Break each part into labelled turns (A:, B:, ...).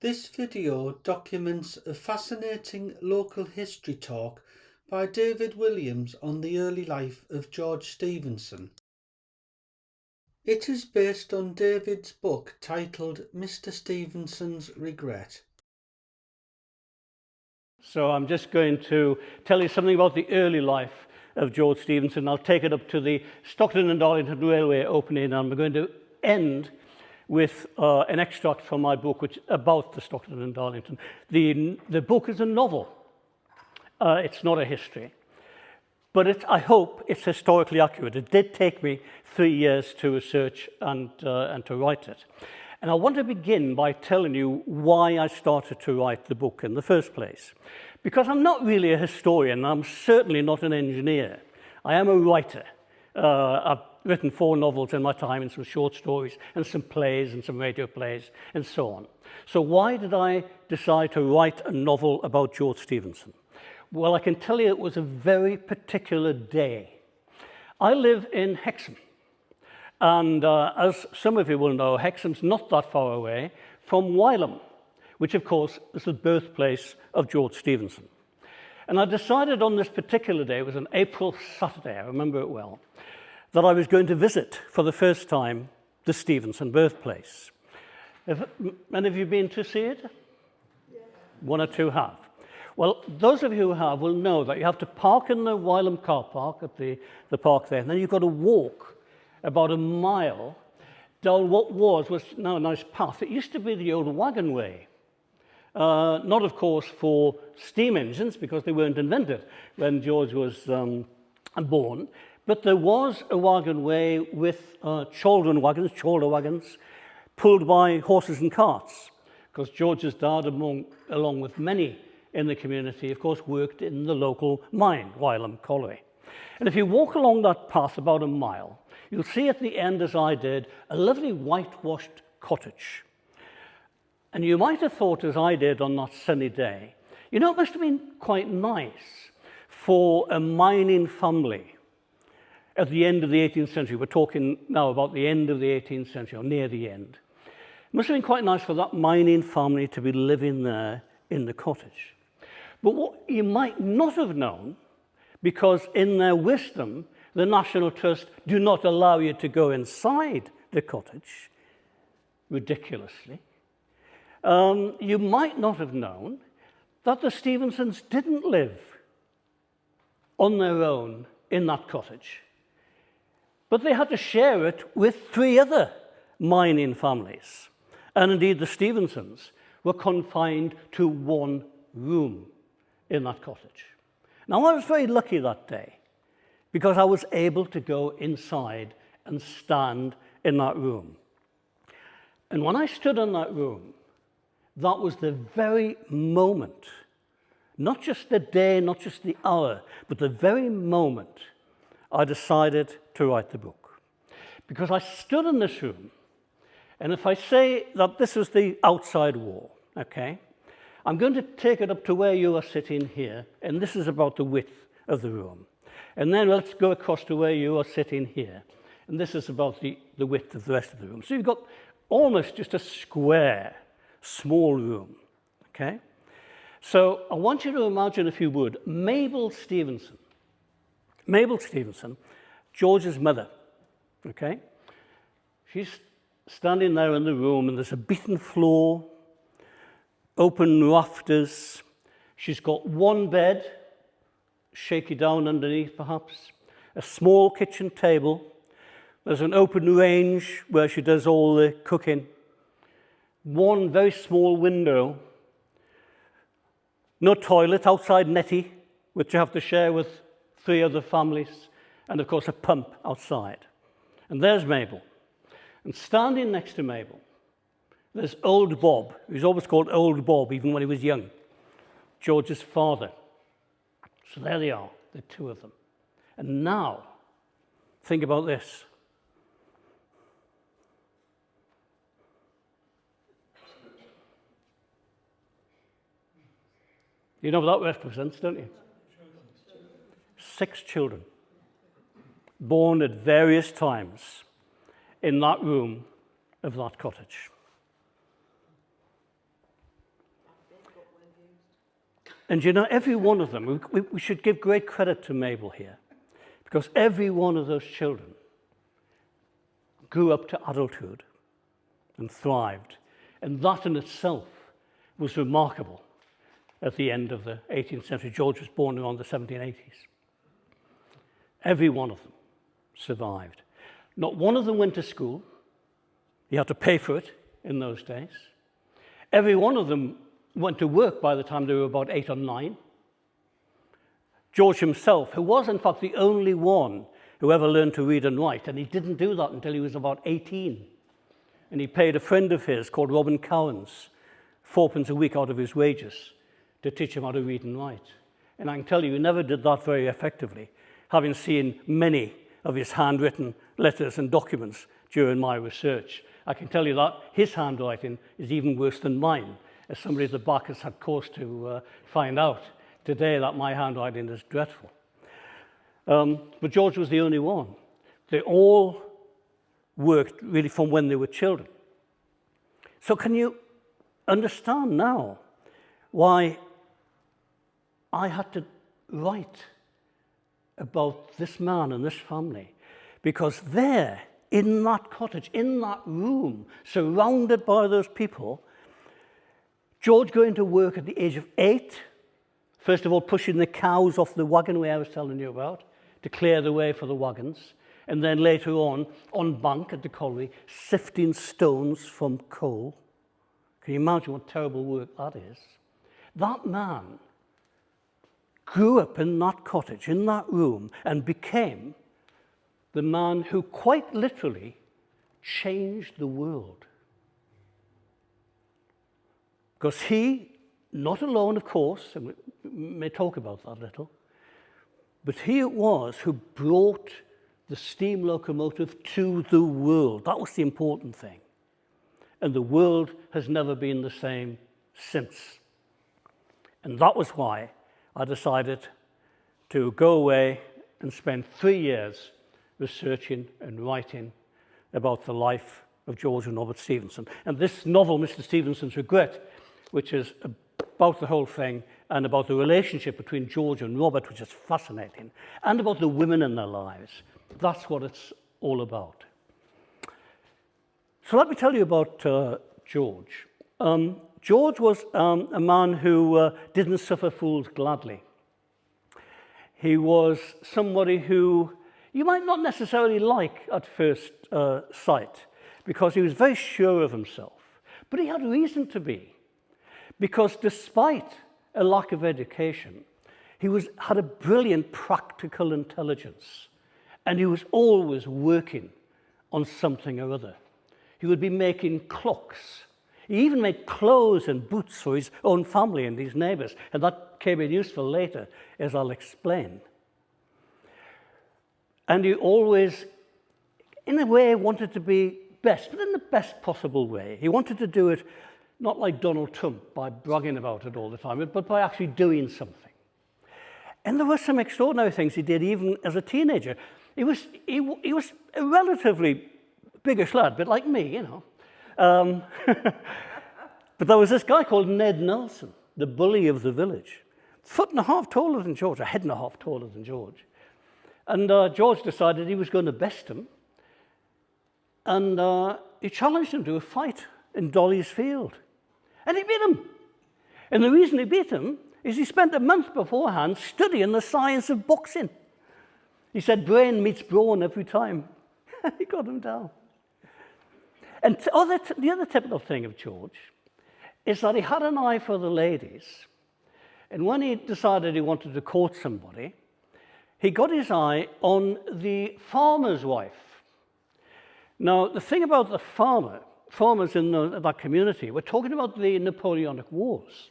A: This video documents a fascinating local history talk by David Williams on the early life of George Stephenson. It is based on David's book titled Mr. Stephenson's Regret.
B: So I'm just going to tell you something about the early life of George Stephenson. I'll take it up to the Stockton and Darlington Railway opening, and I'm going to end with an extract from my book which about the Stockton and Darlington. The book is a novel. It's not a history. But I hope it's historically accurate. It did take me 3 years to research and to write it. And I want to begin by telling you why I started to write the book in the first place. Because I'm not really a historian, I'm certainly not an engineer. I am a writer. I've written 4 novels in my time and some short stories and some plays and some radio plays and so on. So why did I decide to write a novel about George Stephenson? Well, I can tell you it was a very particular day. I live in Hexham. And as some of you will know, Hexham's not that far away from Wylam, which of course is the birthplace of George Stephenson. And I decided on this particular day, it was an April Saturday, I remember it well, that I was going to visit for the first time the Stephenson birthplace. Have many of you been to see it? Yeah. 1 or 2 have. Well, those of you who have will know that you have to park in the Wylam car park at the park there, and then you've got to walk about a mile down what was now a nice path. It used to be the old wagon way. Not, of course, for steam engines, because they weren't invented when George was born, but there was a wagon way with shoulder wagons, pulled by horses and carts, because George's dad, along with many in the community, of course, worked in the local mine, Wylam colliery. And if you walk along that path about a mile, you'll see at the end, as I did, a lovely whitewashed cottage. And you might have thought, as I did on that sunny day, it must have been quite nice for a mining family at the end of the 18th century. We're talking now about the end of the 18th century, or near the end. It must have been quite nice for that mining family to be living there in the cottage. But what you might not have known, because in their wisdom, the National Trust do not allow you to go inside the cottage, ridiculously. You might not have known that the Stephensons didn't live on their own in that cottage, but they had to share it with 3 other mining families. And indeed, the Stephensons were confined to 1 room in that cottage. Now, I was very lucky that day, because I was able to go inside and stand in that room. And when I stood in that room, that was the very moment, not just the day, not just the hour, but the very moment I decided to write the book. Because I stood in this room, and if I say that this is the outside wall, okay, I'm going to take it up to where you are sitting here, and this is about the width of the room. And then let's go across to where you are sitting here. And this is about the width of the rest of the room. So you've got almost just a square, small room, okay? So I want you to imagine, if you would, Mabel Stephenson, George's mother, okay? She's standing there in the room, and there's a beaten floor, open rafters. She's got 1 bed, shaky down underneath perhaps, a small kitchen table. There's an open range where she does all the cooking. 1 very small window. No toilet, outside netty, which you have to share with 3 other families. And of course a pump outside. And there's Mabel. And standing next to Mabel, there's old Bob, who's always called Old Bob, even when he was young, George's father. So there they are, the 2 of them. And now, think about this. You know what that represents, don't you? 6 children, born at various times in that room of that cottage. And you know, every one of them, we should give great credit to Mabel here, because every one of those children grew up to adulthood and thrived. And that in itself was remarkable at the end of the 18th century. George was born around the 1780s. Every one of them survived. Not one of them went to school. You had to pay for it in those days. Every one of them went to work by the time they were about 8 or 9. George himself, who was in fact the only one who ever learned to read and write, and he didn't do that until he was about 18. And he paid a friend of his called Robin Cowans 4p a week out of his wages to teach him how to read and write. And I can tell you, he never did that very effectively, having seen many of his handwritten letters and documents during my research. I can tell you that his handwriting is even worse than mine, as somebody at the back has had cause to find out today that my handwriting is dreadful. But George was the only one. They all worked really from when they were children. So can you understand now why I had to write about this man and this family? Because there, in that cottage, in that room, surrounded by those people, George going to work at the age of 8, first of all pushing the cows off the wagonway I was telling you about, to clear the way for the wagons, and then later on bank at the colliery, sifting stones from coal. Can you imagine what terrible work that is? That man grew up in that cottage, in that room, and became the man who quite literally changed the world. Because he, not alone of course, and we may talk about that a little, but he it was who brought the steam locomotive to the world. That was the important thing. And the world has never been the same since. And that was why I decided to go away and spend 3 years researching and writing about the life of George and Robert Stephenson. And this novel, Mr. Stephenson's Regret, which is about the whole thing and about the relationship between George and Robert, which is fascinating, and about the women in their lives. That's what it's all about. So let me tell you about George. George was a man who didn't suffer fools gladly. He was somebody who you might not necessarily like at first sight, because he was very sure of himself. But he had reason to be, because despite a lack of education, he had a brilliant practical intelligence, and he was always working on something or other. He would be making clocks. He even made clothes and boots for his own family and his neighbors, and that came in useful later, as I'll explain. And he always, in a way, wanted to be best, but in the best possible way. He wanted to do it not like Donald Trump, by bragging about it all the time, but by actually doing something. And there were some extraordinary things he did even as a teenager. He was a relatively biggish lad, a bit like me, you know. But there was this guy called Ned Nelson, the bully of the village, 1.5 foot taller than George, 1.5 head taller than George. And George decided he was going to best him. And he challenged him to a fight in Dolly's Field. And he beat him. And the reason he beat him is he spent a month beforehand studying the science of boxing. He said brain meets brawn every time. He got him down. And the other typical thing of George is that he had an eye for the ladies. And when he decided he wanted to court somebody, he got his eye on the farmer's wife. Now, the thing about the farmers in that community, we're talking about the Napoleonic Wars.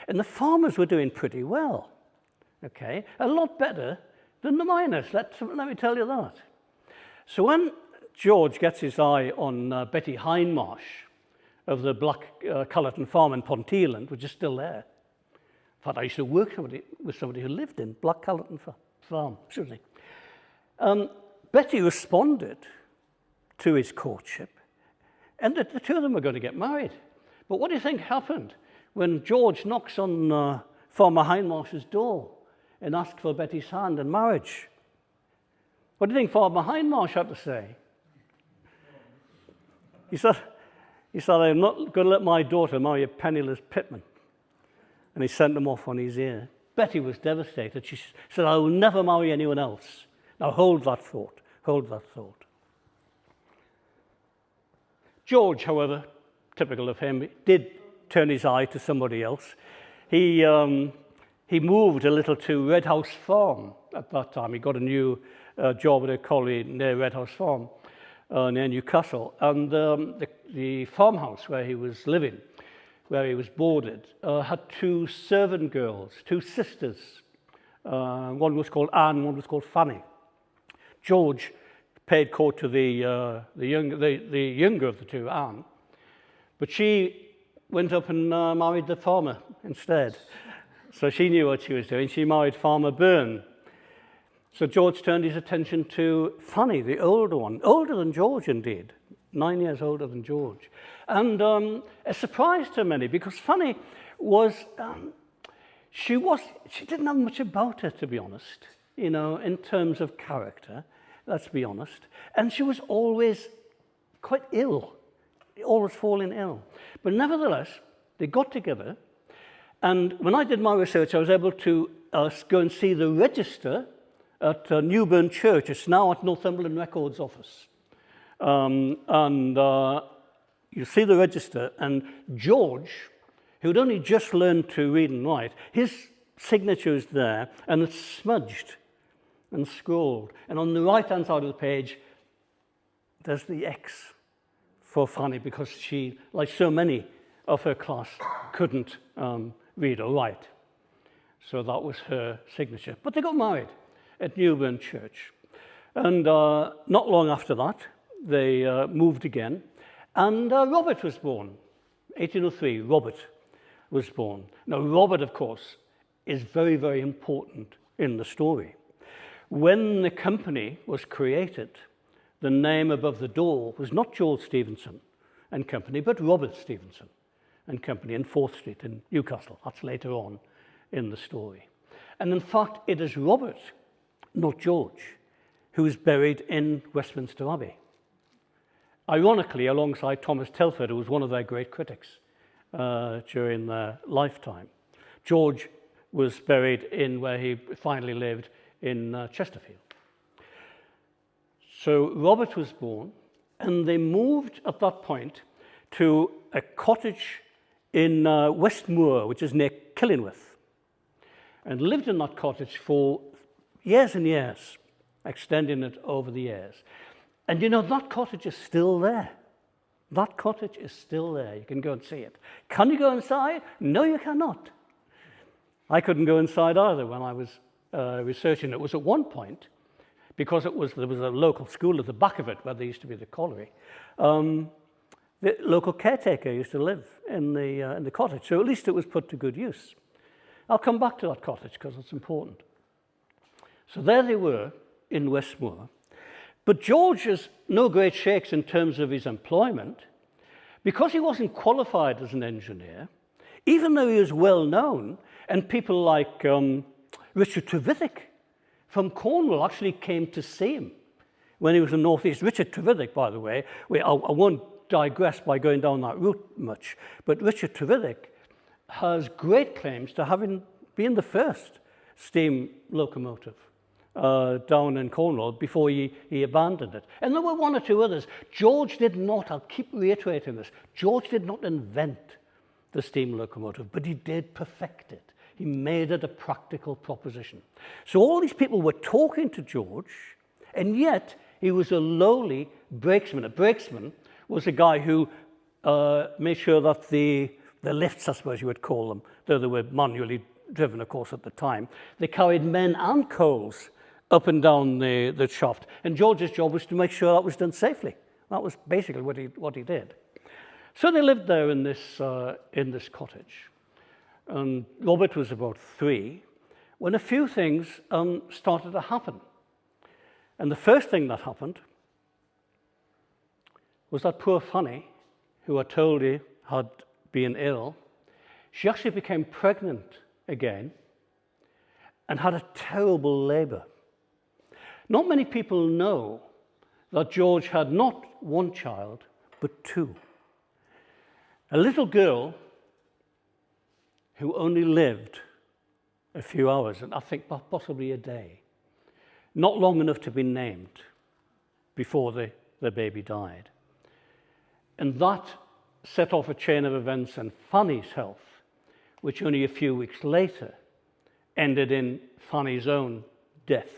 B: And the farmers were doing pretty well, okay? A lot better than the miners, let me tell you that. So when George gets his eye on Betty Hindmarsh of the Black Callerton Farm in Ponteland, which is still there. In fact, I used to work with somebody who lived in Black Callerton Farm, excuse me. Betty responded to his courtship, and the two of them were going to get married. But what do you think happened when George knocks on Farmer Hindmarsh's door and asked for Betty's hand in marriage. What do you think Farmer Hindmarsh had to say? He said, I'm not going to let my daughter marry a penniless pitman. And he sent him off on his ear. Betty was devastated. She said, I will never marry anyone else. Now hold that thought. Hold that thought. George, however, typical of him, did turn his eye to somebody else. He moved a little to Red House Farm at that time. He got a new job at a colliery near Red House Farm, near Newcastle. And the farmhouse where he was living, where he was boarded, had two servant girls, two sisters. One was called Anne, one was called Fanny. George paid court to the younger of the two, Anne, but she went up and married the farmer instead. So she knew what she was doing. She married Farmer Byrne. So George turned his attention to Fanny, the older one, older than George indeed, 9 years older than George. And a surprise to many, because Fanny was, she didn't have much about her, to be honest, in terms of character, let's be honest. And she was always quite ill, always falling ill. But nevertheless, they got together. And when I did my research, I was able to go and see the register at Newburn Church. It's now at Northumberland Records Office. You see the register, and George, who'd only just learned to read and write, his signature is there, and it's smudged and scrawled. And on the right-hand side of the page, there's the X for Fanny, because she, like so many of her class, couldn't read or write. So that was her signature. But they got married at Newburn Church. And not long after that, they moved again. And Robert was born. 1803, Robert was born. Now, Robert, of course, is very, very important in the story. When the company was created, the name above the door was not George Stephenson and Company, but Robert Stephenson and Company in 4th Street in Newcastle. That's later on in the story. And in fact, it is Robert, not George, who is buried in Westminster Abbey. Ironically, alongside Thomas Telford, who was one of their great critics during their lifetime. George was buried in where he finally lived in Chesterfield. So Robert was born, and they moved at that point to a cottage in Westmoor, which is near Killingworth, and lived in that cottage for years and years, extending it over the years. And that cottage is still there. That cottage is still there. You can go and see it. Can you go inside? No, you cannot. I couldn't go inside either when I was researching. It was at one point, because there was a local school at the back of it where there used to be the colliery. The local caretaker used to live in the cottage, so at least it was put to good use. I'll come back to that cottage because it's important. So there they were in Westmoor. But George is no great shakes in terms of his employment, because he wasn't qualified as an engineer, even though he was well known, and people like Richard Trevithick from Cornwall actually came to see him when he was in North East. Richard Trevithick, by the way, I won't digress by going down that route much, but Richard Trevithick has great claims to having been the first steam locomotive down in Cornwall before he abandoned it. And there were one or two others. George did not, I'll keep reiterating this, George did not invent the steam locomotive, but he did perfect it. He made it a practical proposition. So all these people were talking to George, and yet he was a lowly brakesman. A brakesman was a guy who made sure that the lifts, I suppose you would call them, though they were manually driven, of course, at the time, they carried men and coals up and down the shaft. And George's job was to make sure that was done safely. That was basically what he did. So they lived there in this cottage. And Robert was about 3 when a few things started to happen. And the first thing that happened was that poor Fanny, who I told you had been ill, she actually became pregnant again and had a terrible labour. Not many people know that George had not one child, but two. A little girl who only lived a few hours, and I think possibly a day, not long enough to be named before the baby died. And that set off a chain of events, and Fanny's health, which only a few weeks later ended in Fanny's own death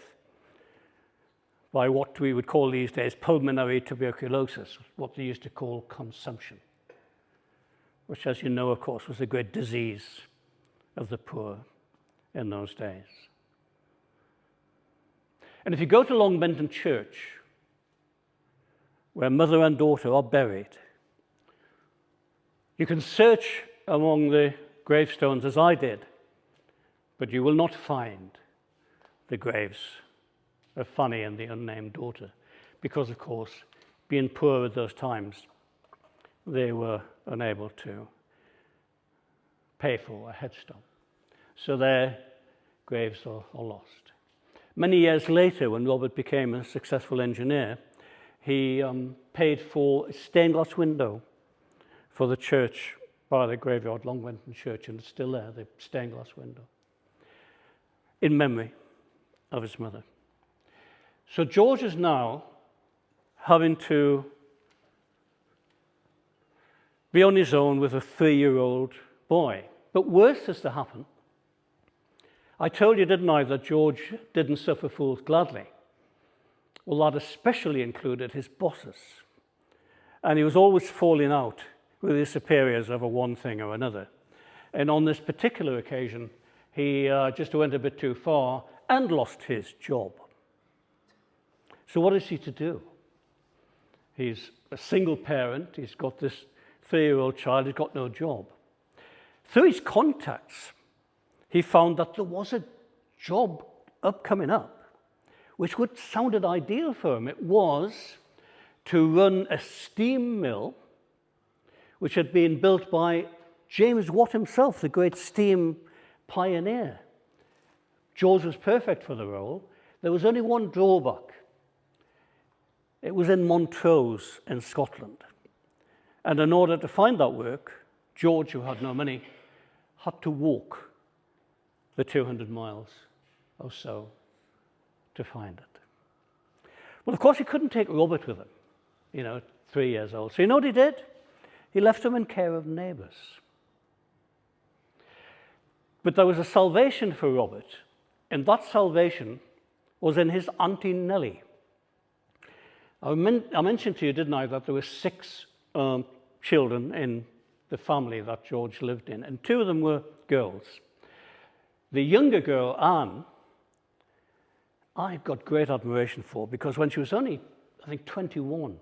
B: by what we would call these days pulmonary tuberculosis, what they used to call consumption, which, as you know, of course, was a great disease of the poor in those days. And if you go to Long Benton Church, where mother and daughter are buried, you can search among the gravestones as I did, but you will not find the graves of Fanny and the unnamed daughter, because, of course, being poor at those times, they were unable to pay for a headstone. So their graves are lost. Many years later, when Robert became a successful engineer, he paid for a stained glass window for the church by the graveyard, Long Benton Church, and it's still there, the stained glass window, in memory of his mother. So George is now having to be on his own with a 3-year-old boy. But worse is to happen. I told you, didn't I, that George didn't suffer fools gladly. Well, that especially included his bosses. And he was always falling out with his superiors over one thing or another. And on this particular occasion, he just went a bit too far and lost his job. So what is he to do? He's a single parent. He's got this 3-year-old child. He's got no job. Through his contacts, he found that there was a job coming up, which sounded ideal for him. It was to run a steam mill, which had been built by James Watt himself, the great steam pioneer. George was perfect for the role. There was only one drawback. It was in Montrose in Scotland. And in order to find that work, George, who had no money, had to walk the 200 miles or so to find it. Well, of course, he couldn't take Robert with him, 3 years old. So you know what he did? He left him in care of neighbours. But there was a salvation for Robert, and that salvation was in his Auntie Nellie. I mentioned to you, didn't I, that there were 6 children in the family that George lived in, and 2 of them were girls. The younger girl, Anne, I've got great admiration for, because when she was only, I think, 21,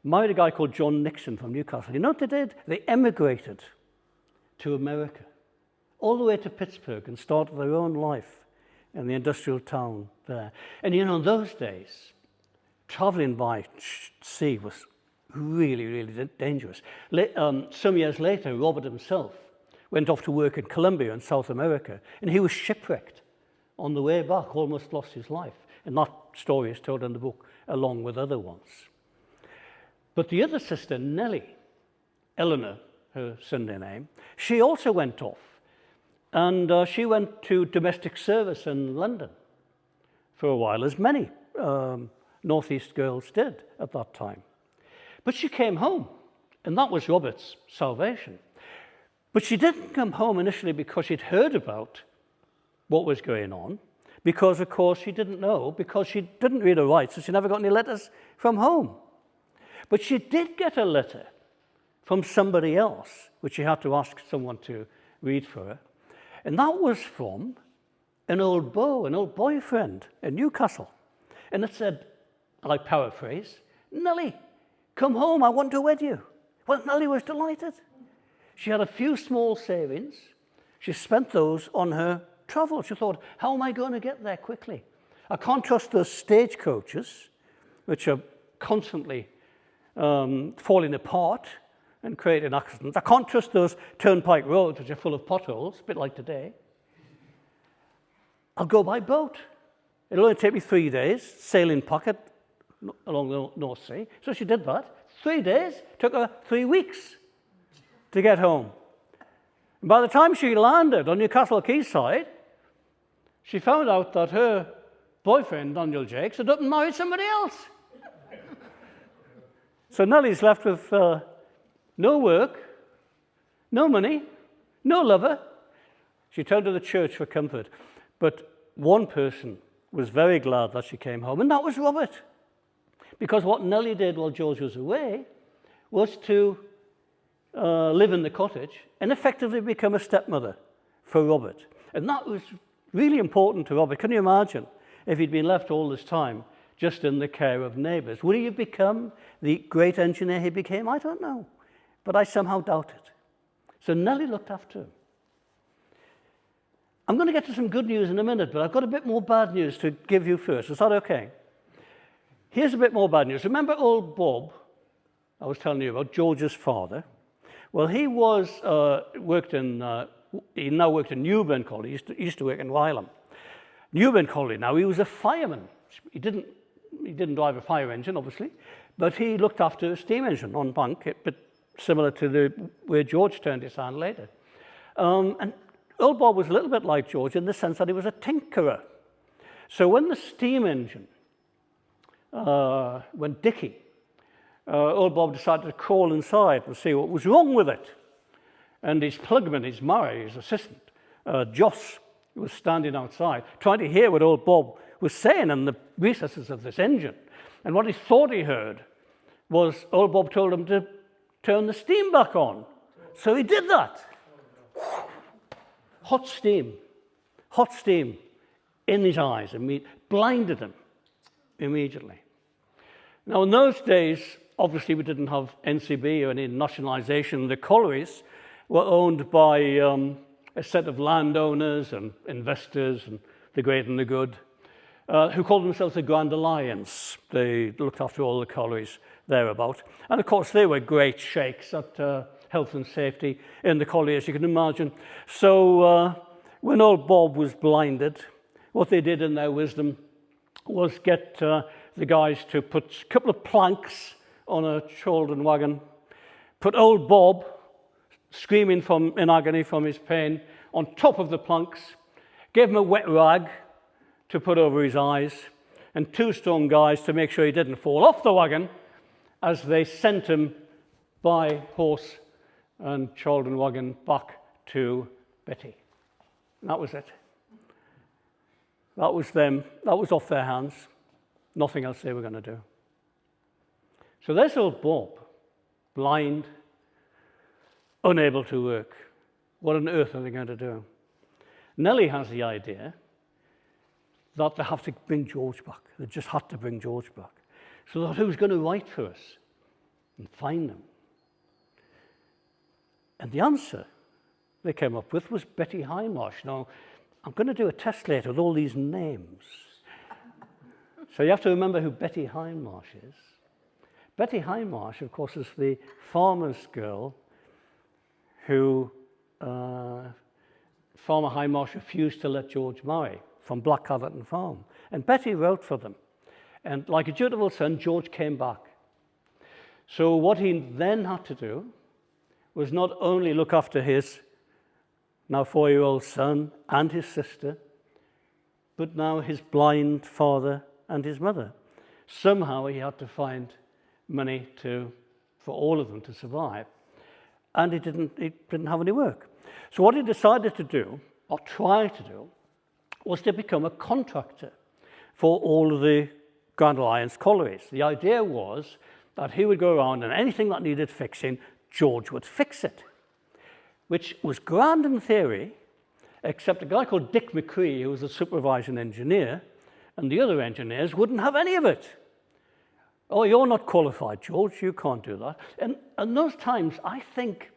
B: married a guy called John Nixon from Newcastle. You know what they did? They emigrated to America, all the way to Pittsburgh, and started their own life in the industrial town there. And in those days, traveling by sea was really, really dangerous. Some years later, Robert himself went off to work in Colombia in South America, and he was shipwrecked on the way back, almost lost his life. And that story is told in the book, along with other ones. But the other sister, Nellie, Eleanor, her Sunday name, she also went off. And she went to domestic service in London for a while, as many Northeast girls did at that time. But she came home, and that was Robert's salvation. But she didn't come home initially because she'd heard about what was going on, because, of course, she didn't know, because she didn't read or write, so she never got any letters from home. But she did get a letter from somebody else, which she had to ask someone to read for her. And that was from an old beau, an old boyfriend in Newcastle. And it said, and I paraphrase, "Nellie, come home, I want to wed you." Well, Nellie was delighted. She had a few small savings. She spent those on her travel. She thought, how am I going to get there quickly? I can't trust those stagecoaches, which are constantly falling apart and creating accidents. I can't trust those turnpike roads, which are full of potholes, a bit like today. I'll go by boat. It'll only take me 3 days, sailing pocket along the North Sea. So she did that. 3 days, took her 3 weeks to get home. And by the time she landed on Newcastle quayside, she found out that her boyfriend, Daniel Jakes, had up and married somebody else. So Nellie's left with no work, no money, no lover. She turned to the church for comfort. But one person was very glad that she came home, and that was Robert. Because what Nellie did while George was away was to live in the cottage and effectively become a stepmother for Robert. And that was really important to Robert. Can you imagine if he'd been left all this time just in the care of neighbours? Would he have become the great engineer he became? I don't know. But I somehow doubt it. So Nellie looked after him. I'm going to get to some good news in a minute, but I've got a bit more bad news to give you first. Is that okay? Here's a bit more bad news. Remember old Bob I was telling you about, George's father? Well, he now worked in Newburn Colliery. He used to work in Wylam. Newburn Colliery, now he was a fireman. He didn't drive a fire engine, obviously, but he looked after a steam engine on bank, but similar to where George turned his hand later. And old Bob was a little bit like George in the sense that he was a tinkerer. So when the steam engine went dicky, old Bob decided to crawl inside and see what was wrong with it. And his plugman, his Murray, his assistant, Joss, was standing outside trying to hear what old Bob was saying in the recesses of this engine. And what he thought he heard was old Bob told him to turn the steam back on. So he did that. Hot steam in his eyes and blinded him immediately. Now, in those days, obviously, we didn't have NCB or any nationalisation. The collieries were owned by a set of landowners and investors, and the great and the good, who called themselves the Grand Alliance. They looked after all the collieries thereabout. And, of course, they were great sheikhs at health and safety in the colliery, as you can imagine. So when old Bob was blinded, what they did in their wisdom was get the guys to put a couple of planks on a children wagon, put old Bob, screaming in agony from his pain, on top of the planks, gave him a wet rag to put over his eyes, and 2 strong guys to make sure he didn't fall off the wagon as they sent him by horse and children wagon back to Betty. And that was it. That was them. That was off their hands. Nothing else they were going to do. So there's old Bob, blind, unable to work. What on earth are they going to do? Nellie has the idea that they have to bring George back. They just had to bring George back. So that who's going to write for us and find them? And the answer they came up with was Betty Hindmarsh. Now, I'm going to do a test later with all these names. So you have to remember who Betty Hindmarsh is. Betty Hindmarsh, of course, is the farmer's girl who Farmer Hindmarsh refused to let George marry from Blackatherton Farm. And Betty wrote for them. And like a dutiful son, George came back. So what he then had to do was not only look after his now 4-year-old son and his sister, but now his blind father and his mother. Somehow he had to find money for all of them to survive, and he didn't have any work. So what he decided to do, or try to do, was to become a contractor for all of the Grand Alliance collieries. The idea was that he would go around and anything that needed fixing, George would fix it, which was grand in theory, except a guy called Dick McCree, who was the supervising engineer, and the other engineers wouldn't have any of it. Oh, you're not qualified, George, you can't do that. And in those times, I think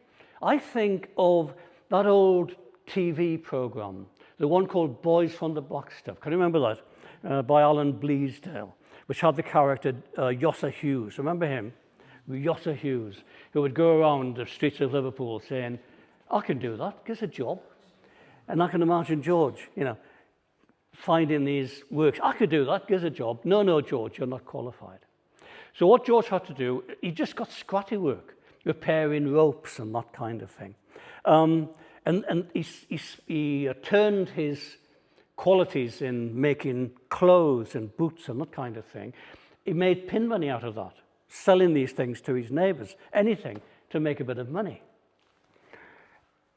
B: of that old TV program, the one called Boys from the Black Stuff. Can you remember that? By Alan Bleasdale, which had the character Yosser Hughes. Remember him? Yosser Hughes, who would go around the streets of Liverpool saying, I can do that, give us a job. And I can imagine George, finding these works. I could do that, gives a job. No, George, you're not qualified. So what George had to do, he just got scratchy work, repairing ropes and that kind of thing. And he turned his qualities in making clothes and boots and that kind of thing. He made pin money out of that, selling these things to his neighbours, anything to make a bit of money.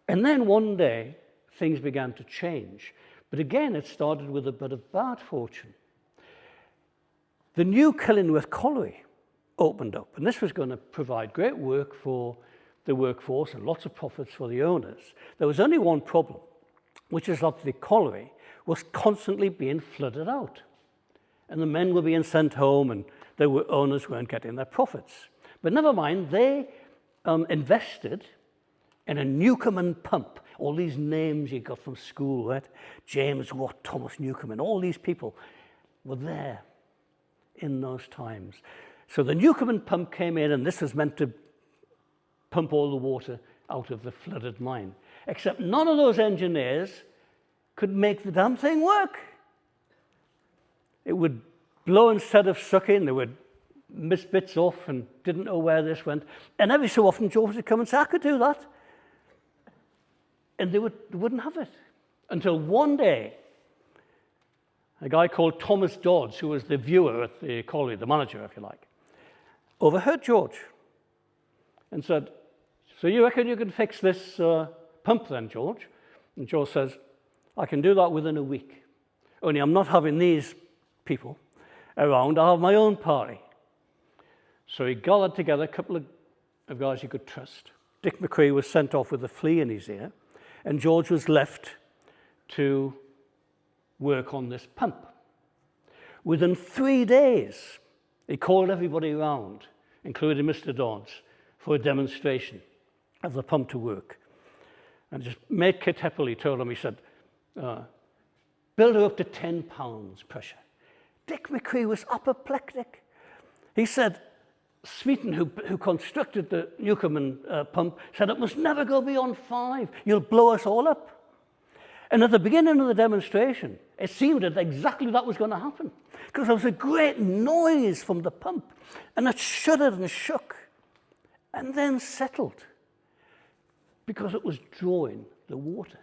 B: And then one day, things began to change. But again, it started with a bit of bad fortune. The new Killingworth colliery opened up, and this was going to provide great work for the workforce and lots of profits for the owners. There was only one problem, which is that the colliery was constantly being flooded out. And the men were being sent home, and the owners weren't getting their profits. But never mind, they invested in a Newcomen pump. All these names you got from school, right? James Watt, Thomas Newcomen, all these people were there in those times. So the Newcomen pump came in, and this was meant to pump all the water out of the flooded mine. Except none of those engineers could make the damn thing work. It would blow instead of sucking. They would miss bits off and didn't know where this went. And every so often, George would come and say, I could do that. And they wouldn't have it. Until one day, a guy called Thomas Dodds, who was the viewer at the colliery, the manager, if you like, overheard George and said, so you reckon you can fix this pump then, George? And George says, I can do that within a week. Only I'm not having these people around. I'll have my own party. So he gathered together a couple of guys he could trust. Dick McCree was sent off with a flea in his ear, and George was left to work on this pump. Within 3 days, he called everybody around, including Mr. Dodds, for a demonstration of the pump to work. And just made Kit Heppel, he told him, he said, build her up to 10 pounds pressure. Dick McCree was apoplectic. He said, Smeaton, who constructed the Newcomen pump, said it must never go beyond 5. You'll blow us all up. And at the beginning of the demonstration, it seemed that exactly that was going to happen, because there was a great noise from the pump, and it shuddered and shook, and then settled, because it was drawing the water.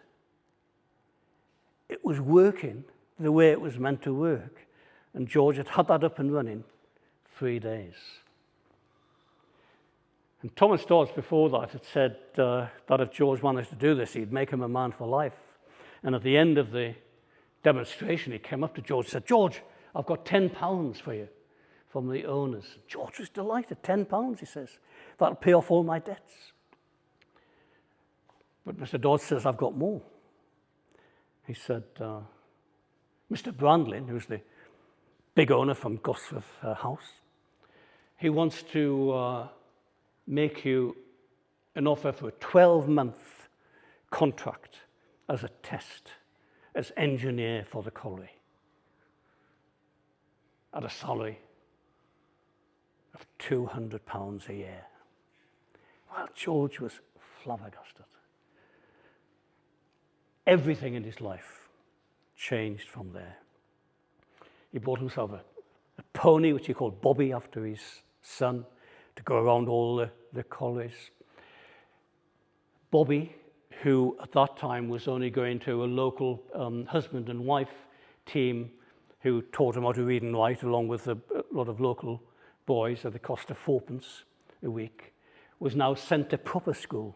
B: It was working the way it was meant to work, and George had had that up and running 3 days. And Thomas Dodds before that had said that if George managed to do this, he'd make him a man for life. And at the end of the demonstration, he came up to George and said, George, I've got 10 pounds for you from the owners. George was delighted. 10 pounds, he says. That'll pay off all my debts. But Mr. Dodds says, I've got more. He said, Mr. Brandlin, who's the big owner from Gosforth House, he wants to make you an offer for a 12-month contract as a test, as engineer for the colliery, at a salary of £200 a year. Well, George was flabbergasted. Everything in his life changed from there. He bought himself a pony, which he called Bobby, after his son, to go around all the collieries. Bobby, who at that time was only going to a local husband and wife team who taught him how to read and write, along with a lot of local boys at the cost of 4p a week, was now sent to proper school.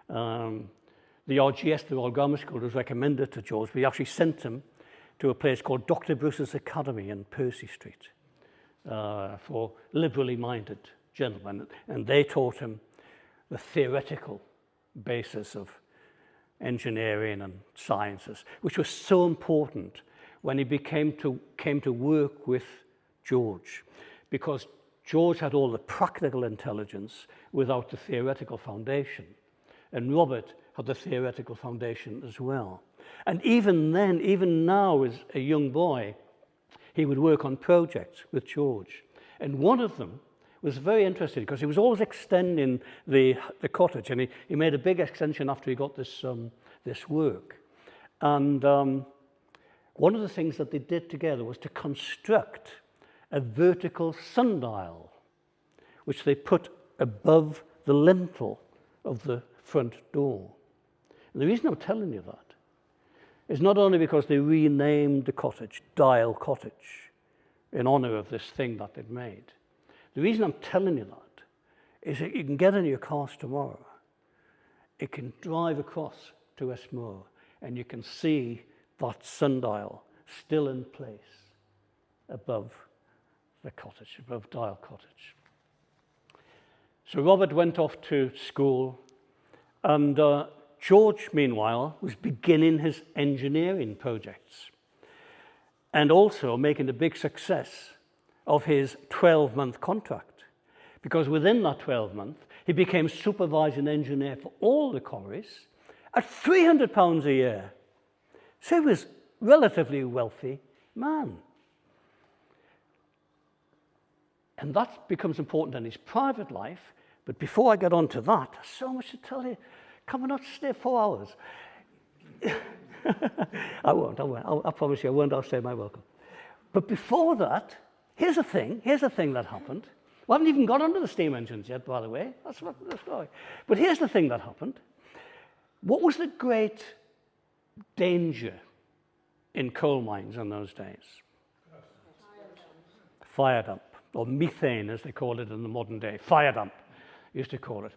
B: The RGS, the Royal Grammar School, was recommended to George, but he actually sent him to a place called Dr. Bruce's Academy in Percy Street for liberally minded gentlemen, and they taught him the theoretical basis of engineering and sciences, which was so important when he came to work with George, because George had all the practical intelligence without the theoretical foundation, and Robert had the theoretical foundation as well. And even then, even now as a young boy, he would work on projects with George. And one of them was very interesting because he was always extending the cottage, and he made a big extension after he got this work. And one of the things that they did together was to construct a vertical sundial, which they put above the lintel of the front door. And the reason I'm telling you that is not only because they renamed the cottage Dial Cottage in honor of this thing that they'd made. The reason I'm telling you that is that you can get in your cars tomorrow. It can drive across to Westmore and you can see that sundial still in place above the cottage, above Dial Cottage. So Robert went off to school, and George, meanwhile, was beginning his engineering projects and also making a big success of his 12-month contract, because within that 12 months, he became supervising engineer for all the collieries at £300 a year. So he was a relatively wealthy man. And that becomes important in his private life. But before I get on to that, there's so much to tell you. Come on, not stay 4 hours. I won't. I promise you I won't. I'll say my welcome. But before that, here's a thing that happened. We haven't even got onto the steam engines yet, by the way. That's not the story. But here's the thing that happened. What was the great danger in coal mines in those days? Fire dump, or methane as they call it in the modern day. Fire dump, used to call it.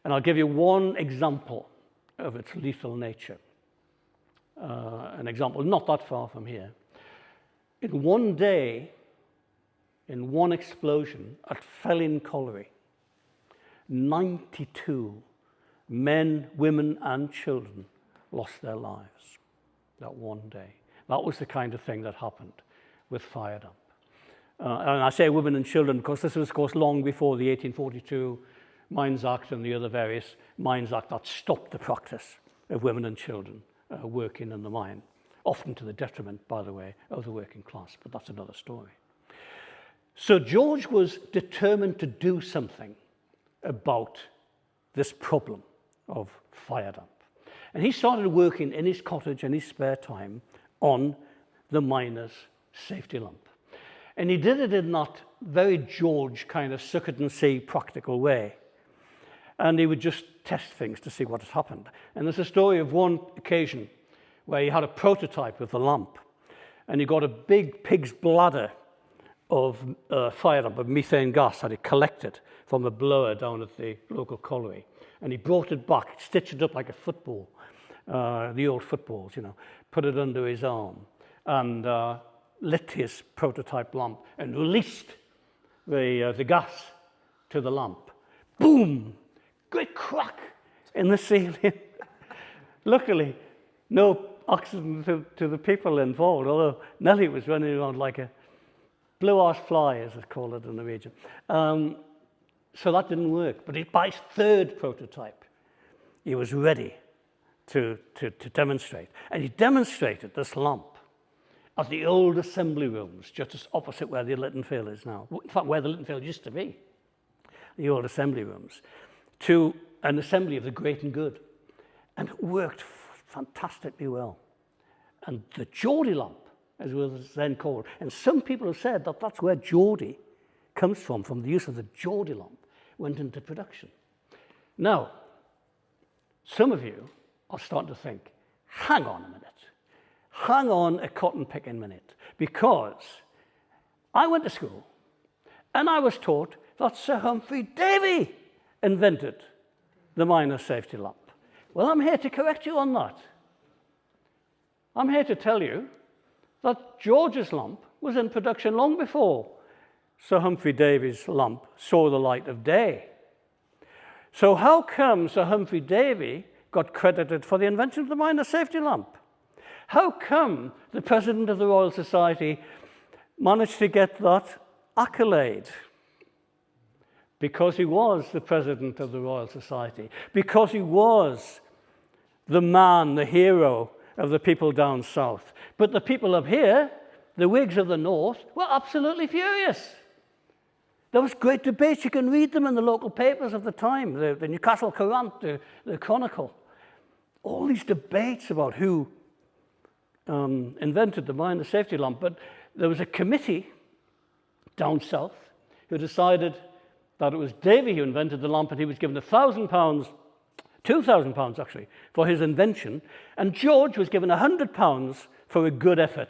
B: And I'll give you one example of its lethal nature. An example not that far from here. In one day, in one explosion at Felling Colliery, 92 men, women, and children lost their lives that one day. That was the kind of thing that happened with fire dump. And I say women and children because this was, of course, long before the 1842 Mines Act and the other various Mines Act that stopped the practice of women and children working in the mine, often to the detriment, by the way, of the working class, but that's another story. So George was determined to do something about this problem of fire dump. And he started working in his cottage in his spare time on the miner's safety lamp. And he did it in that very George kind of suck it and see practical way. And he would just test things to see what had happened. And there's a story of one occasion where he had a prototype of the lamp, and he got a big pig's bladder of fire dump, of methane gas that he collected from a blower down at the local colliery. And he brought it back, stitched it up like a football, the old footballs, you know, put it under his arm, and lit his prototype lamp and released the gas to the lamp. Boom! Great crack in the ceiling. Luckily, no accident to the people involved, although Nellie was running around like a blue-ass fly, as they call it in the region. So that didn't work. But by his third prototype, he was ready to demonstrate. And he demonstrated this lamp at the old assembly rooms, just as opposite where the Lytton Field is now. In fact, where the Lytton Field used to be, the old assembly rooms, to an assembly of the great and good. And it worked fantastically well. And the Geordie lamp, as it was then called, and some people have said that that's where Geordie comes from the use of the Geordie lamp, went into production. Now, some of you are starting to think, hang on a minute. Hang on a cotton-picking minute, because I went to school and I was taught that Sir Humphrey Davy invented the miner's safety lamp. Well, I'm here to correct you on that. I'm here to tell you that George's lamp was in production long before Sir Humphrey Davy's lamp saw the light of day. So how come Sir Humphrey Davy got credited for the invention of the miner's safety lamp? How come the president of the Royal Society managed to get that accolade? Because he was the president of the Royal Society, because he was the man, the hero of the people down south. But the people up here, the Whigs of the North, were absolutely furious. There was great debates. You can read them in the local papers of the time, the Newcastle Courant, the Chronicle. All these debates about who invented the mine, the safety lamp, but there was a committee down south who decided that it was Davy who invented the lamp, and he was given £1,000, £2,000 actually, for his invention, and George was given £100 for a good effort,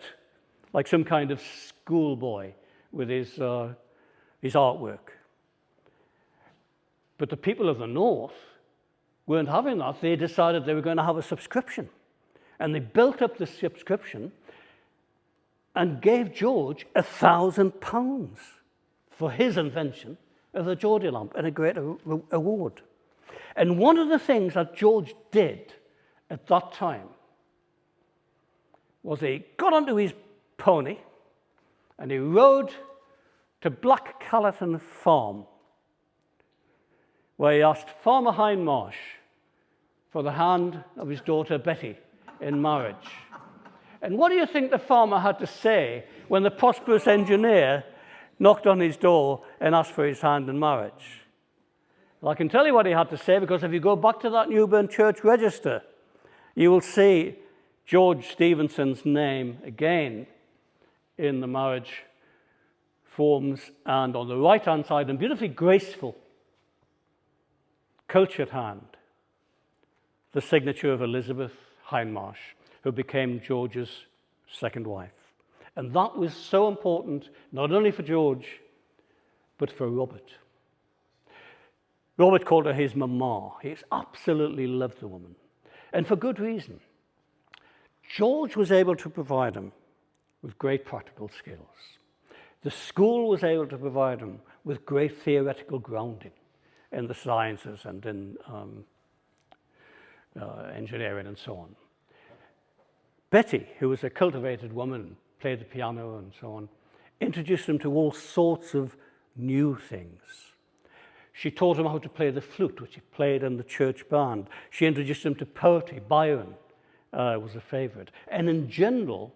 B: like some kind of schoolboy with his artwork. But the people of the north weren't having that. They decided they were going to have a subscription. And they built up this subscription and gave George £1,000 for his invention of the Geordie lamp and a great award. And one of the things that George did at that time was he got onto his pony and he rode to Black Callerton Farm, where he asked Farmer Hindmarsh for the hand of his daughter Betty in marriage. And what do you think the farmer had to say when the prosperous engineer knocked on his door and asked for his hand in marriage? Well, I can tell you what he had to say, because if you go back to that Newburn Church register, you will see George Stephenson's name again in the marriage forms, and on the right-hand side, and beautifully graceful, cultured hand, the signature of Elizabeth Hindmarsh, who became George's second wife. And that was so important, not only for George, but for Robert. Robert called her his mama. He absolutely loved the woman, and for good reason. George was able to provide him with great practical skills. The school was able to provide him with great theoretical grounding in the sciences and in engineering and so on. Betty, who was a cultivated woman, played the piano and so on, introduced him to all sorts of new things. She taught him how to play the flute, which he played in the church band. She introduced him to poetry. Byron was a favorite. And in general,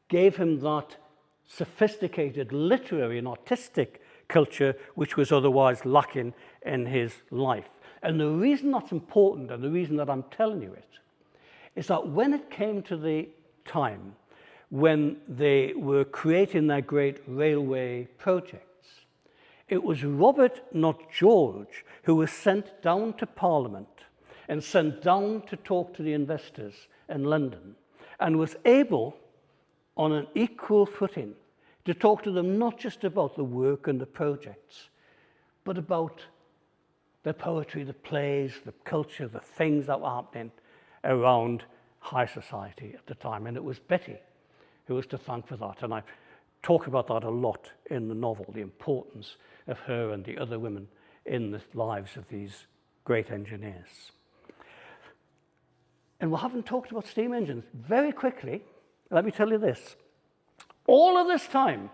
B: gave him that sophisticated literary and artistic culture which was otherwise lacking in his life. And the reason that's important, and the reason that I'm telling you it, is that when it came to the time when they were creating their great railway projects, it was Robert, not George, who was sent down to Parliament and sent down to talk to the investors in London, and was able, on an equal footing, to talk to them not just about the work and the projects, but about the poetry, the plays, the culture, the things that were happening around high society at the time. And it was Betty who was to thank for that. And I talk about that a lot in the novel, the importance of her and the other women in the lives of these great engineers. And we haven't talked about steam engines. Very quickly, let me tell you this. All of this time,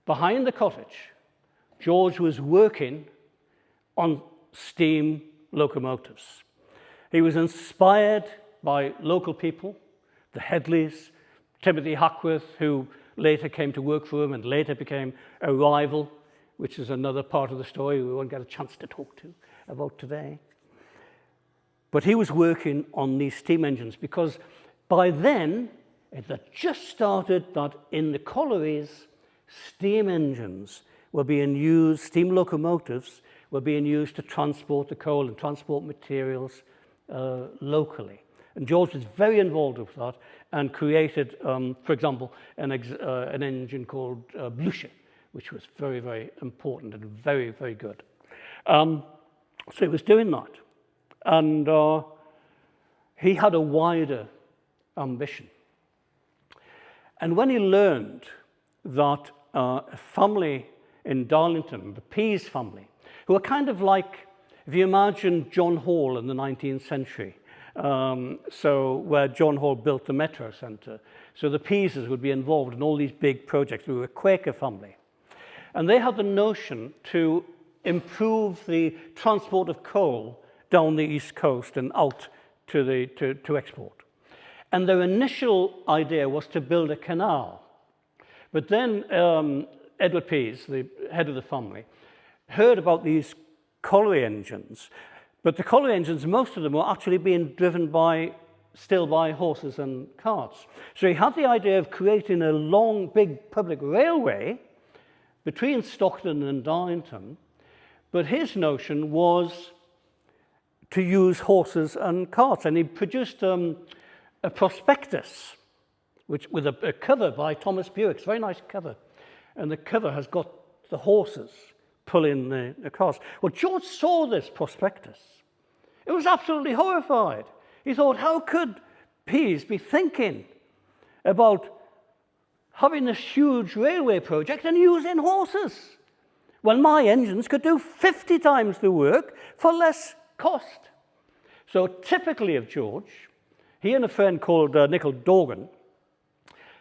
B: behind the cottage, George was working on steam locomotives. He was inspired by local people, the Headleys, Timothy Hackworth, who later came to work for him and later became a rival, which is another part of the story we won't get a chance to talk to about today. But he was working on these steam engines because by then it had just started that in the collieries, steam engines were being used, steam locomotives were being used to transport the coal and transport materials locally. And George was very involved with that and created, for example, an engine called Blucher, which was very, very important and very, very good. So he was doing that. And he had a wider ambition. And when he learned that a family in Darlington, the Pease family, who were kind of like, if you imagine John Hall in the 19th century, so where John Hall built the Metro Centre, so the Peases would be involved in all these big projects. We were a Quaker family. And they had the notion to improve the transport of coal down the East Coast and out to export. And their initial idea was to build a canal. But then Edward Pease, the head of the family, heard about these colliery engines. But the colliery engines, most of them were actually being driven by still by horses and carts. So he had the idea of creating a long, big public railway between Stockton and Darlington, but his notion was to use horses and carts, and he produced a prospectus with a cover by Thomas Bewick's, very nice cover, and the cover has got the horses pulling the cars. Well, George saw this prospectus. It was absolutely horrified. He thought, how could Pease be thinking about having this huge railway project and using horses when my engines could do 50 times the work for less cost? So typically of George, he and a friend called Nichol Dorgan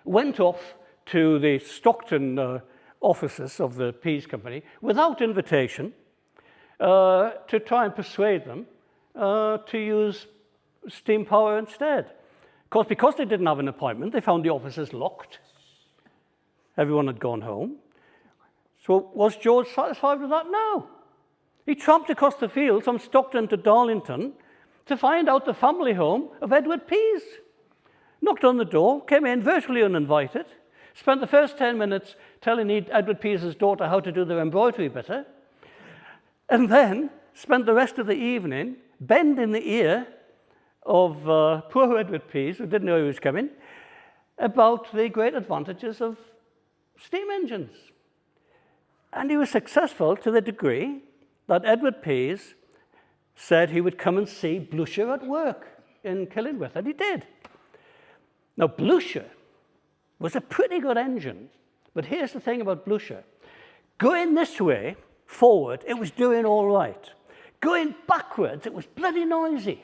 B: went off to the Stockton offices of the Pease Company without invitation to try and persuade them to use steam power instead. Of course, because they didn't have an appointment, they found the offices locked. Everyone had gone home. So was George satisfied with that? No. He tramped across the fields from Stockton to Darlington to find out the family home of Edward Pease. Knocked on the door, came in virtually uninvited, spent the first 10 minutes telling Edward Pease's daughter how to do their embroidery better, and then spent the rest of the evening bending the ear of poor Edward Pease, who didn't know he was coming, about the great advantages of steam engines. And he was successful to the degree that Edward Pease said he would come and see Blucher at work in Killingworth, and he did. Now, Blucher was a pretty good engine, but here's the thing about Blucher. Going this way, forward, it was doing all right. Going backwards, it was bloody noisy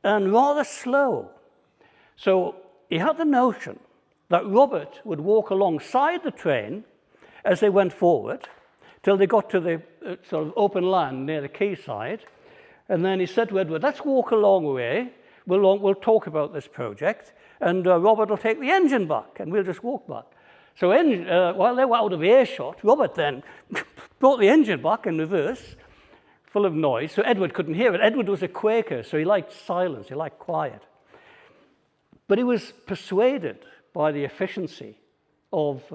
B: and rather slow. So he had the notion that Robert would walk alongside the train as they went forward till they got to the sort of open land near the quayside. And then he said to Edward, let's walk a long way. We'll talk about this project. And Robert will take the engine back, and we'll just walk back. So while they were out of earshot, Robert then brought the engine back in reverse, full of noise, so Edward couldn't hear it. Edward was a Quaker, so he liked silence, he liked quiet. But he was persuaded by the efficiency of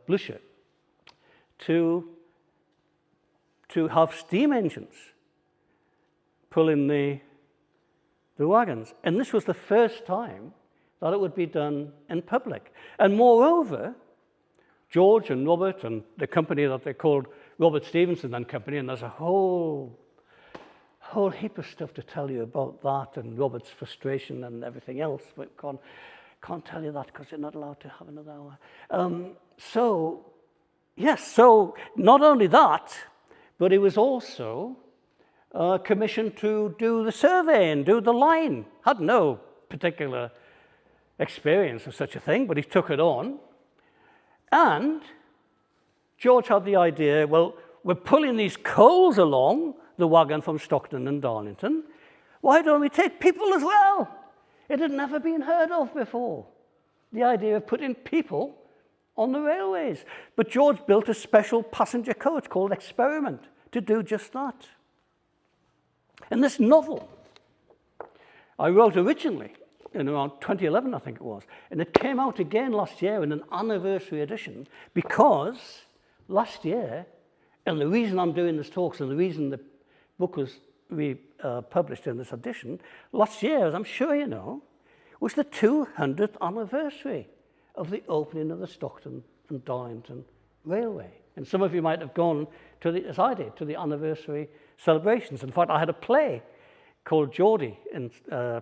B: Blucher to have steam engines pulling the wagons. And this was the first time that it would be done in public. And moreover, George and Robert and the company that they called Robert Stephenson and Company, and there's a whole heap of stuff to tell you about that and Robert's frustration and everything else, but can't tell you that because you're not allowed to have another hour. So not only that, but he was also commissioned to do the survey and do the line. Had no particular experience of such a thing, but he took it on. And George had the idea, well, we're pulling these coals along the wagon from Stockton and Darlington. Why don't we take people as well? It had never been heard of before, the idea of putting people on the railways. But George built a special passenger coach called Experiment to do just that. And this novel I wrote originally in around 2011, I think it was, and it came out again last year in an anniversary edition because last year, and the reason I'm doing this talk, and the reason the book was published in this edition, last year, as I'm sure you know, was the 200th anniversary of the opening of the Stockton and Darlington Railway. And some of you might have gone to as I did, to the anniversary celebrations. In fact, I had a play called Geordie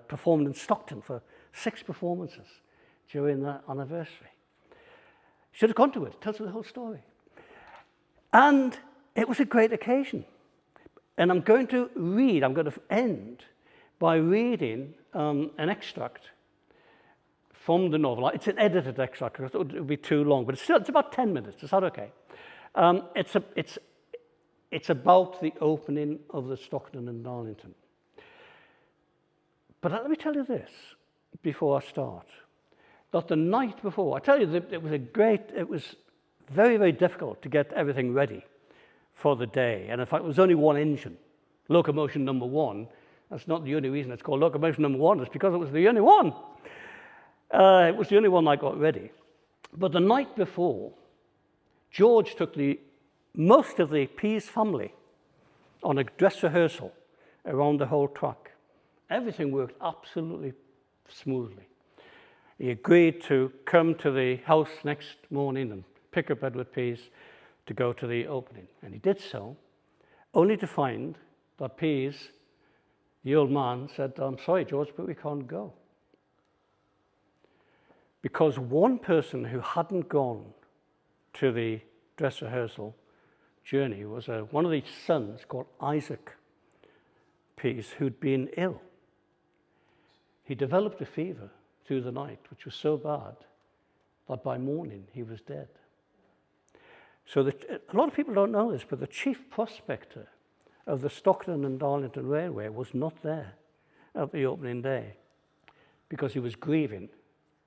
B: performed in Stockton for 6 performances during that anniversary. Should have gone to it. It tells you the whole story. And it was a great occasion. And I'm going to end by reading an extract from the novel. It's an edited extract because it would be too long, but it's about 10 minutes. Is that okay? It's about the opening of the Stockton and Darlington. But let me tell you this before I start, that the night before, I tell you that it was very, very difficult to get everything ready for the day. And in fact, it was only one engine, locomotion number 1, That's not the only reason it's called locomotion number 1. It's because it was the only one. It was the only one I got ready. But the night before, George took most of the Pease family on a dress rehearsal around the whole track. Everything worked absolutely smoothly. He agreed to come to the house next morning and pick up Edward Pease to go to the opening. And he did so, only to find that Pease, the old man, said, "I'm sorry, George, but we can't go." Because one person who hadn't gone to the dress rehearsal journey was one of his sons called Isaac Pease, who'd been ill. He developed a fever through the night, which was so bad that by morning he was dead. So a lot of people don't know this, but the chief prospector of the Stockton and Darlington Railway was not there at the opening day because he was grieving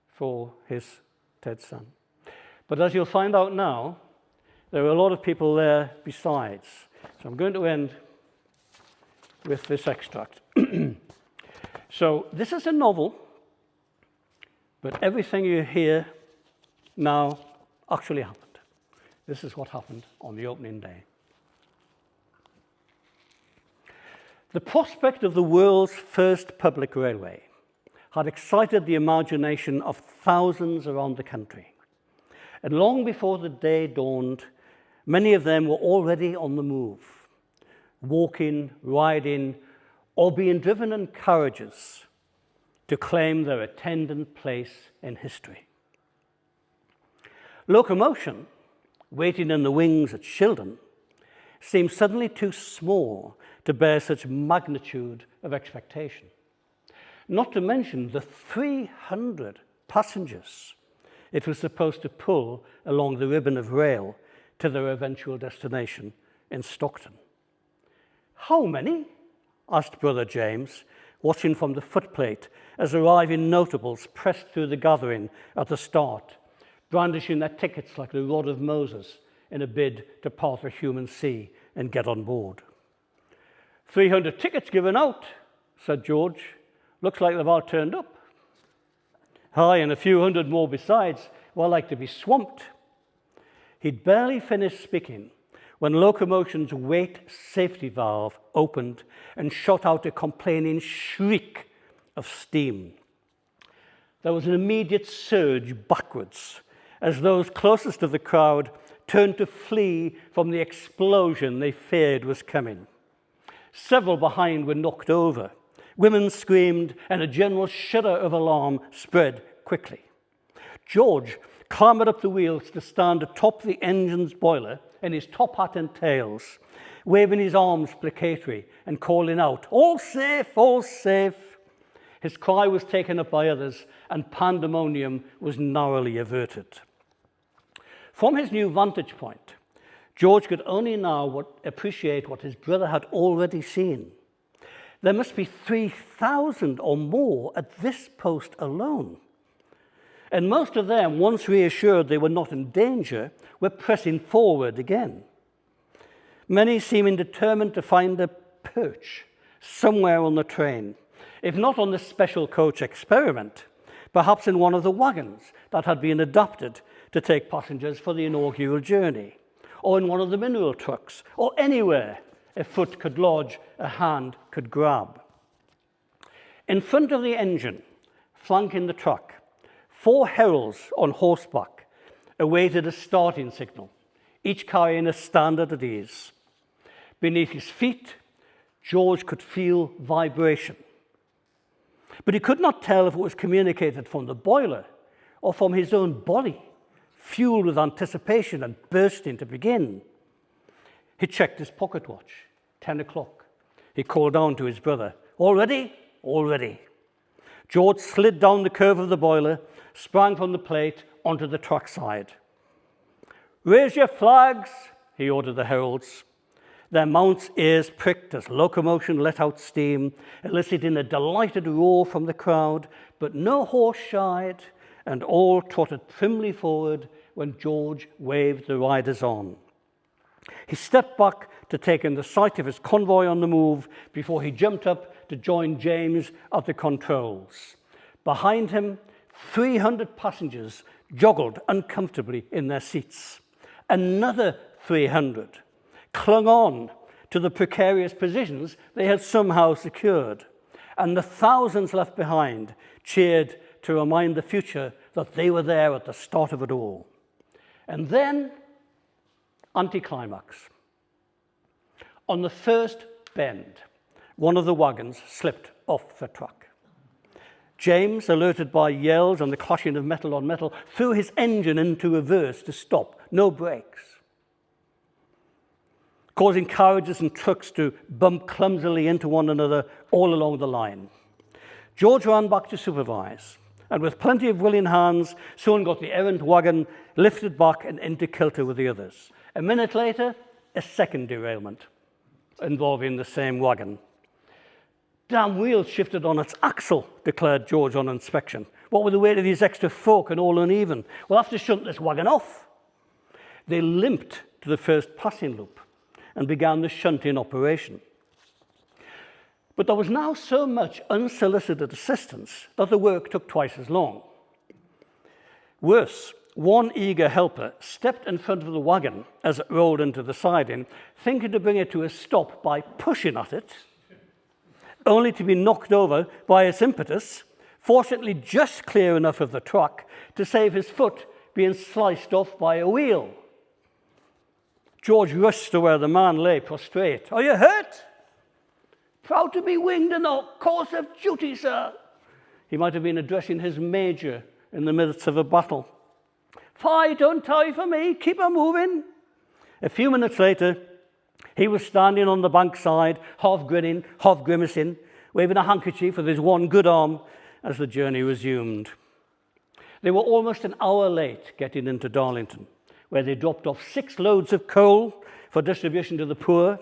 B: for his dead son. But as you'll find out now, there were a lot of people there besides. So I'm going to end with this extract. So this is a novel, but everything you hear now actually happened. This is what happened on the opening day. The prospect of the world's first public railway had excited the imagination of thousands around the country. And long before the day dawned, many of them were already on the move, walking, riding, or being driven in carriages to claim their attendant place in history. Locomotion, waiting in the wings at Shildon, seemed suddenly too small to bear such magnitude of expectation. Not to mention the 300 passengers it was supposed to pull along the ribbon of rail to their eventual destination in Stockton. "How many?" asked Brother James, watching from the footplate as arriving notables pressed through the gathering at the start, brandishing their tickets like the rod of Moses in a bid to part the human sea and get on board. 300 tickets given out, said George. Looks like they've all turned up. Aye, and a few hundred more besides, well, like to be swamped. He'd barely finished speaking when Locomotion's weight safety valve opened and shot out a complaining shriek of steam. There was an immediate surge backwards as those closest to the crowd turned to flee from the explosion they feared was coming. Several behind were knocked over. Women screamed, and a general shudder of alarm spread quickly. George clambered up the wheels to stand atop the engine's boiler in his top hat and tails, waving his arms placatory and calling out, "All safe, all safe." His cry was taken up by others, and pandemonium was narrowly averted. From his new vantage point, George could only now appreciate what his brother had already seen. There must be 3,000 or more at this post alone. And most of them, once reassured they were not in danger, were pressing forward again. Many seeming determined to find a perch somewhere on the train, if not on the special coach experiment, perhaps in one of the wagons that had been adapted to take passengers for the inaugural journey, or in one of the mineral trucks, or anywhere a foot could lodge, a hand could grab. In front of the engine, flanking the truck, 4 heralds on horseback awaited a starting signal, each carrying a standard at ease. Beneath his feet, George could feel vibration. But he could not tell if it was communicated from the boiler or from his own body, fueled with anticipation and bursting to begin. He checked his pocket watch, 10 o'clock. He called down to his brother, "All ready? All ready." George slid down the curve of the boiler, sprang from the plate onto the trackside. "Raise your flags," he ordered the heralds. Their mounts' ears pricked as Locomotion let out steam, eliciting a delighted roar from the crowd, but no horse shied, and all trotted primly forward when George waved the riders on. He stepped back to take in the sight of his convoy on the move before he jumped up to join James at the controls. Behind him, 300 passengers joggled uncomfortably in their seats. Another 300 clung on to the precarious positions they had somehow secured. And the thousands left behind cheered to remind the future that they were there at the start of it all. And then, anticlimax. On the first bend, one of the wagons slipped off the track. James, alerted by yells and the clashing of metal on metal, threw his engine into reverse to stop. No brakes, causing carriages and trucks to bump clumsily into one another all along the line. George ran back to supervise, and with plenty of willing hands, soon got the errant wagon lifted back and into kilter with the others. A minute later, a second derailment involving the same wagon. Damn wheel shifted on its axle, declared George on inspection. What with the weight of these extra folk and all uneven? We'll have to shunt this wagon off. They limped to the first passing loop and began the shunting operation. But there was now so much unsolicited assistance that the work took twice as long. Worse, one eager helper stepped in front of the wagon as it rolled into the siding, thinking to bring it to a stop by pushing at it, only to be knocked over by its impetus, fortunately just clear enough of the track to save his foot being sliced off by a wheel. George rushed to where the man lay prostrate. "Are you hurt?" "Proud to be winged in the course of duty, sir." He might have been addressing his major in the midst of a battle. "Fie, don't tarry for me, keep on moving." A few minutes later, he was standing on the bankside, half grinning, half grimacing, waving a handkerchief with his one good arm as the journey resumed. They were almost an hour late getting into Darlington, where they dropped off 6 loads of coal for distribution to the poor,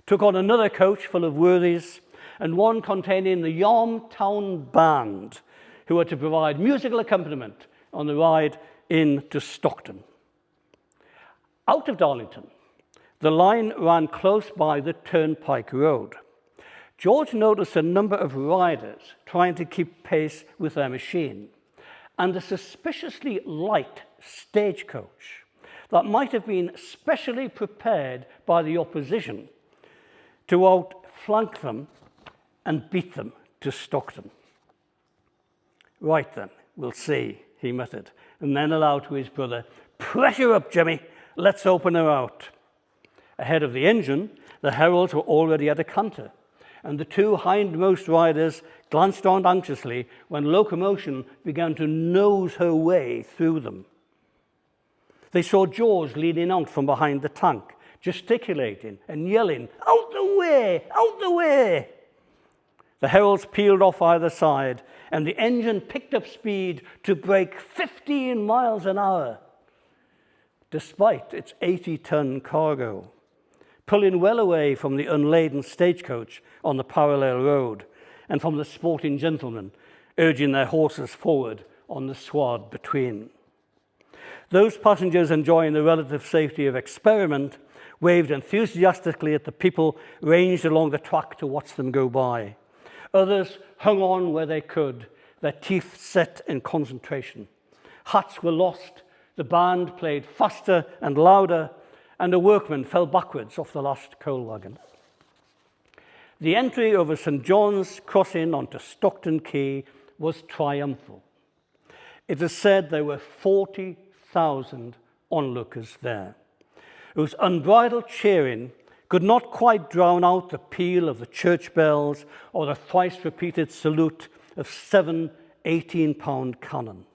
B: took on another coach full of worthies, and one containing the Yarm Town Band, who were to provide musical accompaniment on the ride into Stockton. Out of Darlington, the line ran close by the Turnpike Road. George noticed a number of riders trying to keep pace with their machine, and a suspiciously light stagecoach that might have been specially prepared by the opposition to outflank them and beat them to Stockton. "Right then, we'll see," he muttered, and then aloud to his brother, "Pressure up, Jimmy, let's open her out." Ahead of the engine, the heralds were already at a canter, and the 2 hindmost riders glanced round anxiously when locomotion began to nose her way through them. They saw George leaning out from behind the tank, gesticulating and yelling, "Out the way! Out the way!" The heralds peeled off either side, and the engine picked up speed to break 15 miles an hour, despite its 80-ton cargo, pulling well away from the unladen stagecoach on the parallel road and from the sporting gentlemen urging their horses forward on the sward between. Those passengers enjoying the relative safety of experiment waved enthusiastically at the people ranged along the track to watch them go by. Others hung on where they could, their teeth set in concentration. Hats were lost, the band played faster and louder, and a workman fell backwards off the last coal wagon. The entry over St. John's Crossing onto Stockton Quay was triumphal. It is said there were 40,000 onlookers there, whose unbridled cheering could not quite drown out the peal of the church bells or the thrice-repeated salute of 7 18-pound cannon.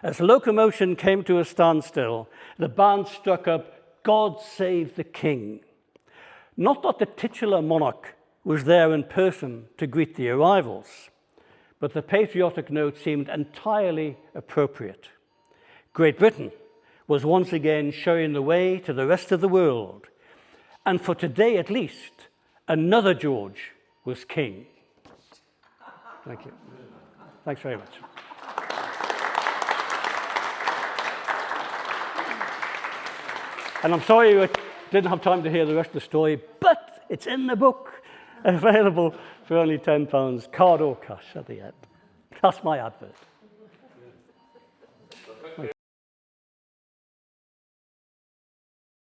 B: As locomotion came to a standstill, the band struck up "God Save the King." Not that the titular monarch was there in person to greet the arrivals, but the patriotic note seemed entirely appropriate. Great Britain was once again showing the way to the rest of the world, and for today at least, another George was king. Thank you. Thanks very much. And I'm sorry you didn't have time to hear the rest of the story, but it's in the book, available for only £10, card or cash at the end. That's my advert.